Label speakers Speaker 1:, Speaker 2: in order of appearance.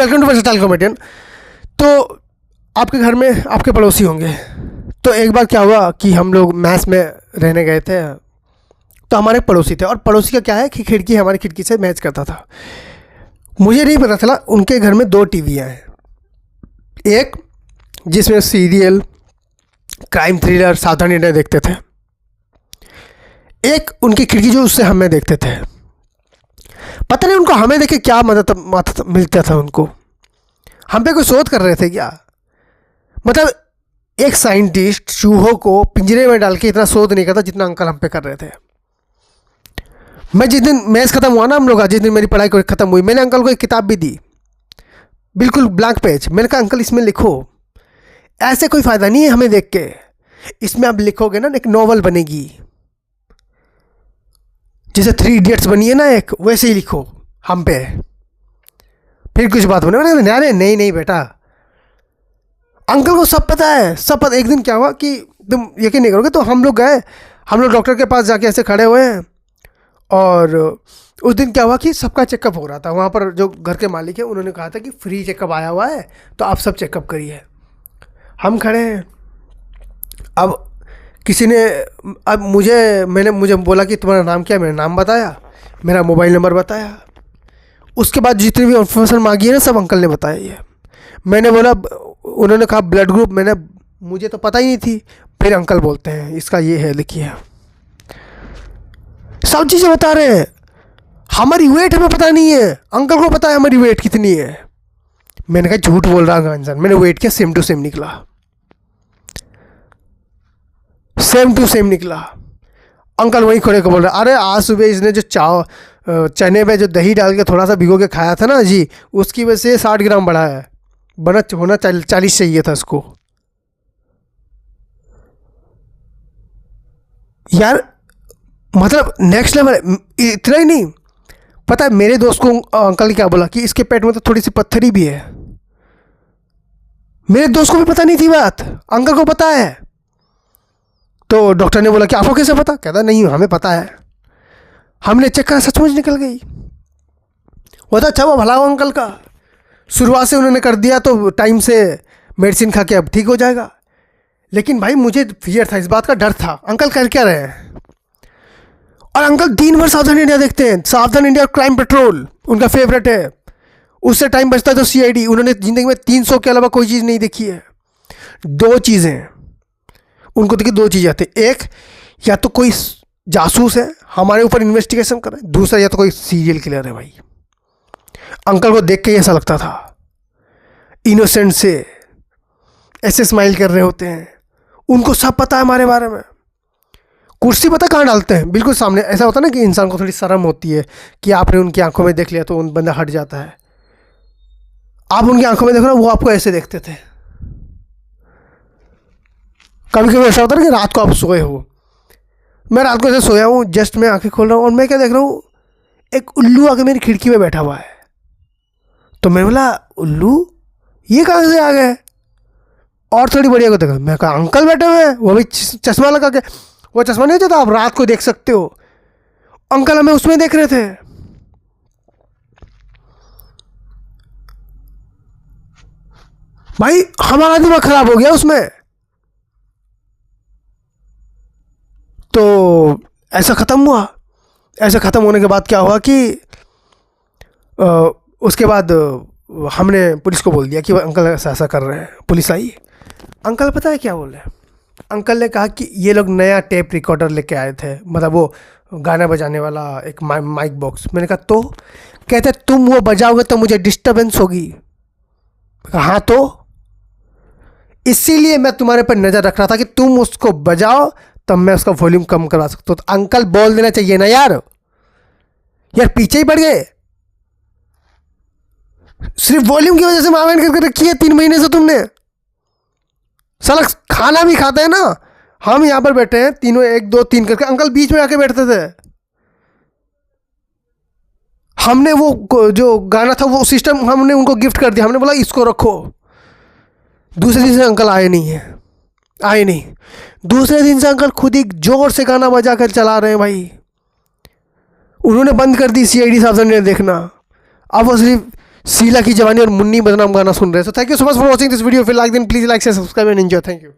Speaker 1: Welcome to versatile comedian. तो आपके घर में आपके पड़ोसी होंगे। तो एक बार क्या हुआ कि हम लोग मैस में रहने गए थे, तो हमारे पड़ोसी थे, और पड़ोसी का क्या है कि खिड़की हमारी खिड़की से मैच करता था। मुझे नहीं पता चला उनके घर में 2 टीवियाँ हैं, एक जिसमें सीरियल, क्राइम थ्रिलर, सावधान इंडिया देखते थे, एक उनकी खिड़की जो उससे हमें देखते थे। पता नहीं उनको हमें देखे क्या मदद मिलता था उनको। हम पे कोई शोध कर रहे थे क्या? मतलब एक साइंटिस्ट चूहों को पिंजरे में डाल के इतना शोध नहीं करता जितना अंकल हम पे कर रहे थे। मैं जिस दिन मैच ख़त्म हुआ ना हम लोग का, जिस दिन मेरी पढ़ाई ख़त्म हुई, मैंने अंकल को एक किताब भी दी, बिल्कुल ब्लैंक पेज। मैंने कहा अंकल इसमें लिखो, ऐसे कोई फ़ायदा नहीं है हमें देख के, इसमें आप लिखोगे ना एक नॉवल बनेगी, जैसे 3 इडियट्स बनी है ना एक, वैसे ही लिखो हम पे, फिर कुछ बात होने। अरे नहीं नहीं बेटा, अंकल को सब पता है, सब पता। एक दिन क्या हुआ कि तुम यकीन नहीं करोगे, तो हम लोग गए, हम लोग डॉक्टर के पास जाके ऐसे खड़े हुए हैं, और उस दिन क्या हुआ कि सबका चेकअप हो रहा था। वहाँ पर जो घर के मालिक हैं उन्होंने कहा था कि फ्री चेकअप आया हुआ है, तो आप सब चेकअप करिए। हम खड़े हैं, अब किसी ने मुझे बोला कि तुम्हारा नाम क्या है। मेरा नाम बताया, मेरा मोबाइल नंबर बताया, उसके बाद जितनी भी इन्फॉर्मेशन मांगी है ना सब अंकल ने बताया ये। मैंने बोला, उन्होंने कहा ब्लड ग्रुप, मुझे तो पता ही नहीं थी। फिर अंकल बोलते हैं इसका ये है, लिखिए। सब चीज़ें बता रहे हैं। हमारी वेट हमें पता नहीं है, अंकल को पता है हमारी वेट कितनी है। मैंने कहा झूठ बोल रहा है इंसान। मैंने वेट किया, सेम टू सेम निकला, सेम टू सेम निकला। अंकल वहीं खड़े को बोल रहे, अरे आज सुबह इसने जो चने में जो दही डाल के थोड़ा सा भिगो के खाया था ना जी, उसकी वजह से 60 ग्राम बढ़ा है, बना होना 40 चाहिए था उसको। यार मतलब नेक्स्ट लेवल। इतना ही नहीं, पता है मेरे दोस्त को अंकल ने क्या बोला कि इसके पेट में तो थोड़ी सी पत्थरी भी है। मेरे दोस्त को भी पता नहीं थी बात, अंकल को पता है। तो डॉक्टर ने बोला कि आपको कैसे पता? कहता नहीं हमें पता है। हमने चेक करा, सचमुच निकल गई। वो तो अच्छा हुआ भला हो अंकल का, शुरुआत से उन्होंने कर दिया तो टाइम से मेडिसिन खा के अब ठीक हो जाएगा। लेकिन भाई मुझे फियर था, इस बात का डर था अंकल कर क्या रहे हैं। और अंकल दिन भर सावधान इंडिया देखते हैं, सावधान इंडिया, क्राइम पेट्रोल उनका फेवरेट है। उससे टाइम बचता है तो CID। उन्होंने ज़िंदगी में 300 के अलावा कोई चीज़ नहीं देखी है। 2 चीज़ें उनको देखिए, 2 चीज़ें आती है। एक, या तो कोई जासूस है हमारे ऊपर इन्वेस्टिगेशन कर रहा है, दूसरा या तो कोई सीरियल किलर है। भाई अंकल को देख के ऐसा लगता था, इनोसेंट से ऐसे स्माइल कर रहे होते हैं। उनको सब पता है हमारे बारे में। कुर्सी पता कहाँ डालते हैं? बिल्कुल सामने। ऐसा होता है ना कि इंसान को थोड़ी शर्म होती है कि आपने उनकी आंखों में देख लिया तो उन बंदा हट जाता है। आप उनकी आंखों में देखो ना, वो आपको ऐसे देखते थे। कभी कभी ऐसा होता है ना कि रात को आप सोए हो, मैं रात को ऐसे सोया हूँ, जस्ट मैं आंखें खोल रहा हूँ और मैं क्या देख रहा हूँ, एक उल्लू आके मेरी खिड़की में बैठा हुआ है। तो मैं बोला उल्लू ये कहाँ से आ गए? और थोड़ी बढ़िया को देखा, मैं कहा अंकल बैठे हुए हैं, वो भी चश्मा लगा के। वो चश्मा नहीं होता, आप रात को देख सकते हो। अंकल हमें उसमें देख रहे थे। भाई हमारा दिमाग खराब हो गया उसमें। तो ऐसा ख़त्म हुआ। ऐसा ख़त्म होने के बाद क्या हुआ कि उसके बाद हमने पुलिस को बोल दिया कि अंकल ऐसा ऐसा कर रहे हैं। पुलिस आई, अंकल पता है क्या बोल रहे हैं? अंकल ने कहा कि ये लोग नया टेप रिकॉर्डर लेके आए थे, मतलब वो गाना बजाने वाला एक माइक बॉक्स। मैंने कहा तो? कहते तुम वो बजाओगे तो मुझे डिस्टर्बेंस होगी। कहा हाँ, तो इसीलिए मैं तुम्हारे पर नज़र रख रहा था कि तुम उसको बजाओ तब मैं उसका वॉल्यूम कम करवा सकता हूँ। तो अंकल बोल देना चाहिए ना यार पीछे ही पड़ गए। सिर्फ वॉल्यूम की वजह से मारवाड़ करके रखी है 3 महीने से तुमने। साला खाना भी खाते हैं ना, हम यहाँ पर बैठे हैं तीनों, 1 2 3 करके, अंकल बीच में आके बैठते थे। हमने वो जो गाना था वो सिस्टम हमने उनको गिफ्ट कर दिया। हमने बोला इसको रखो। दूसरे दिन से अंकल आए नहीं। दूसरे दिन से अंकल खुद ही जोर से गाना बजा कर चला रहे हैं। भाई उन्होंने बंद कर दी CID सावधान देखना। अब वो सिर्फ शीला की जवानी और मुन्नी बदनाम गाना सुन रहे हैं। So thank you so much for watching this video. फिर लाइक देन प्लीज लाइक से subscribe and enjoy. Thank you.